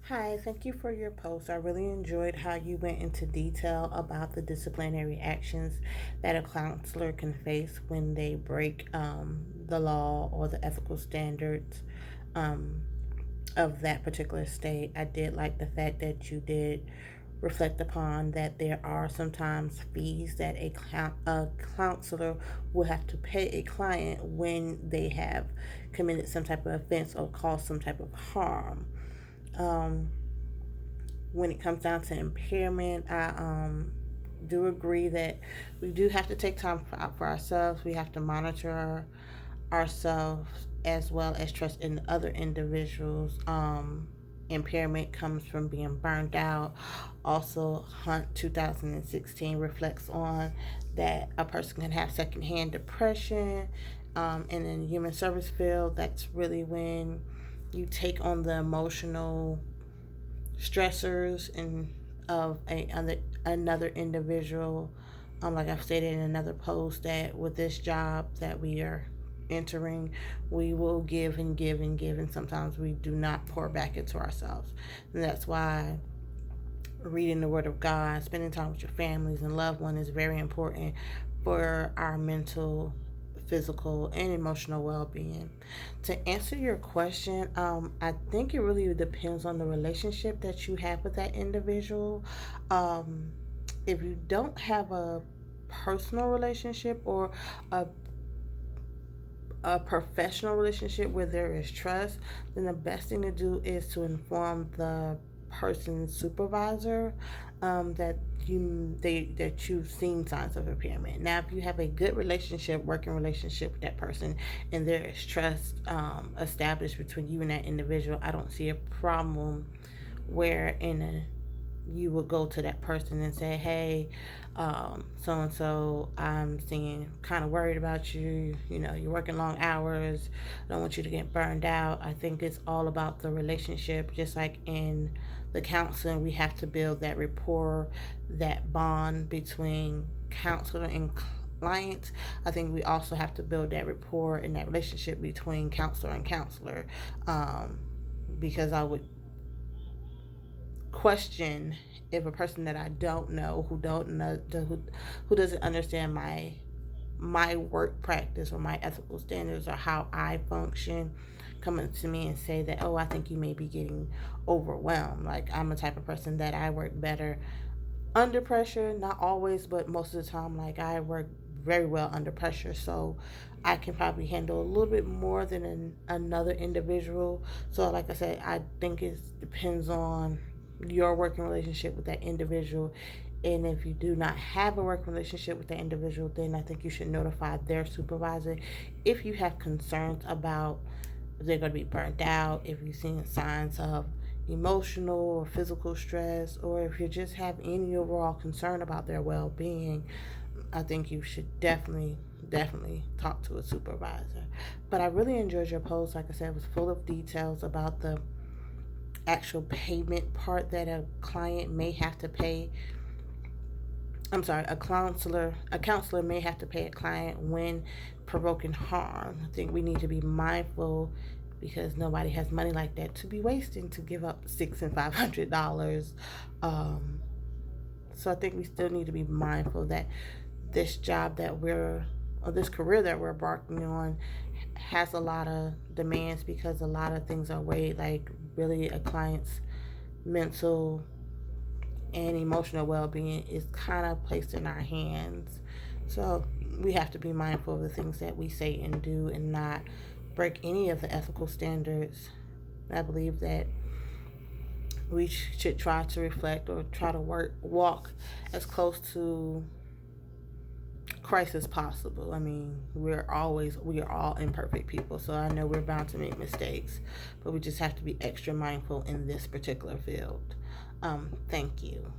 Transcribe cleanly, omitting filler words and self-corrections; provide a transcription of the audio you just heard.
Hi, thank you for your post. I really enjoyed how you went into detail about the disciplinary actions that a counselor can face when they break the law or the ethical standards um, of that particular state. I did like the fact that you did reflect upon that there are sometimes fees that a counselor will have to pay a client when they have committed some type of offense or caused some type of harm. Um, when it comes down to impairment, I do agree that we do have to take time for ourselves. We have to monitor ourselves as well as trust in other individuals. Impairment comes from being burned out. Also, Hunt 2016 reflects on that a person can have secondhand depression. And in the human service field, that's really when you take on the emotional stressors and of another individual. Like I've stated in another post, that with this job that we are entering, we will give and give and give, and sometimes we do not pour back into ourselves. And that's why reading the Word of God, spending time with your families and loved one is very important for our mental, physical, and emotional well-being. To answer your question, I think it really depends on the relationship that you have with that individual. Um, if you don't have a personal relationship or a professional relationship where there is trust, then the best thing to do is to inform the person's supervisor that you've seen signs of impairment. Now, if you have a good relationship, working relationship with that person, and there is trust established between you and that individual, I don't see a problem where you would go to that person and say, hey, so and so, I'm seeing kind of worried about you. You know, you're working long hours. I don't want you to get burned out. I think it's all about the relationship. Just like in the counseling, we have to build that rapport, that bond between counselor and client. I think we also have to build that rapport and that relationship between counselor and counselor. Because I would question if a person that I don't know, who doesn't understand my work practice or my ethical standards or how I function, coming to me and say that, oh, I think you may be getting overwhelmed. Like, I'm a type of person that I work better under pressure, not always, but most of the time. Like, I work very well under pressure, so I can probably handle a little bit more than another individual. So like I said, I think it depends on your working relationship with that individual. And if you do not have a working relationship with that individual, then I think you should notify their supervisor if you have concerns about if they're going to be burnt out, if you've seen signs of emotional or physical stress, or if you just have any overall concern about their well being. I think you should definitely talk to a supervisor. But I really enjoyed your post. Like I said, it was full of details about the actual payment part that a client may have to pay. I'm sorry, a counselor may have to pay a client when provoking harm. I think we need to be mindful, because nobody has money like that to be wasting to give up $600 and $500. Um, so I think we still need to be mindful that this job that we're or this career that we're embarking on has a lot of demands, because a lot of things are weighed, like really a client's mental and emotional well-being is kind of placed in our hands. So we have to be mindful of the things that we say and do, and not break any of the ethical standards. I believe that we should try to reflect or try to walk as close to Christ as possible. I mean, we are all imperfect people, so I know we're bound to make mistakes, but we just have to be extra mindful in this particular field. Thank you.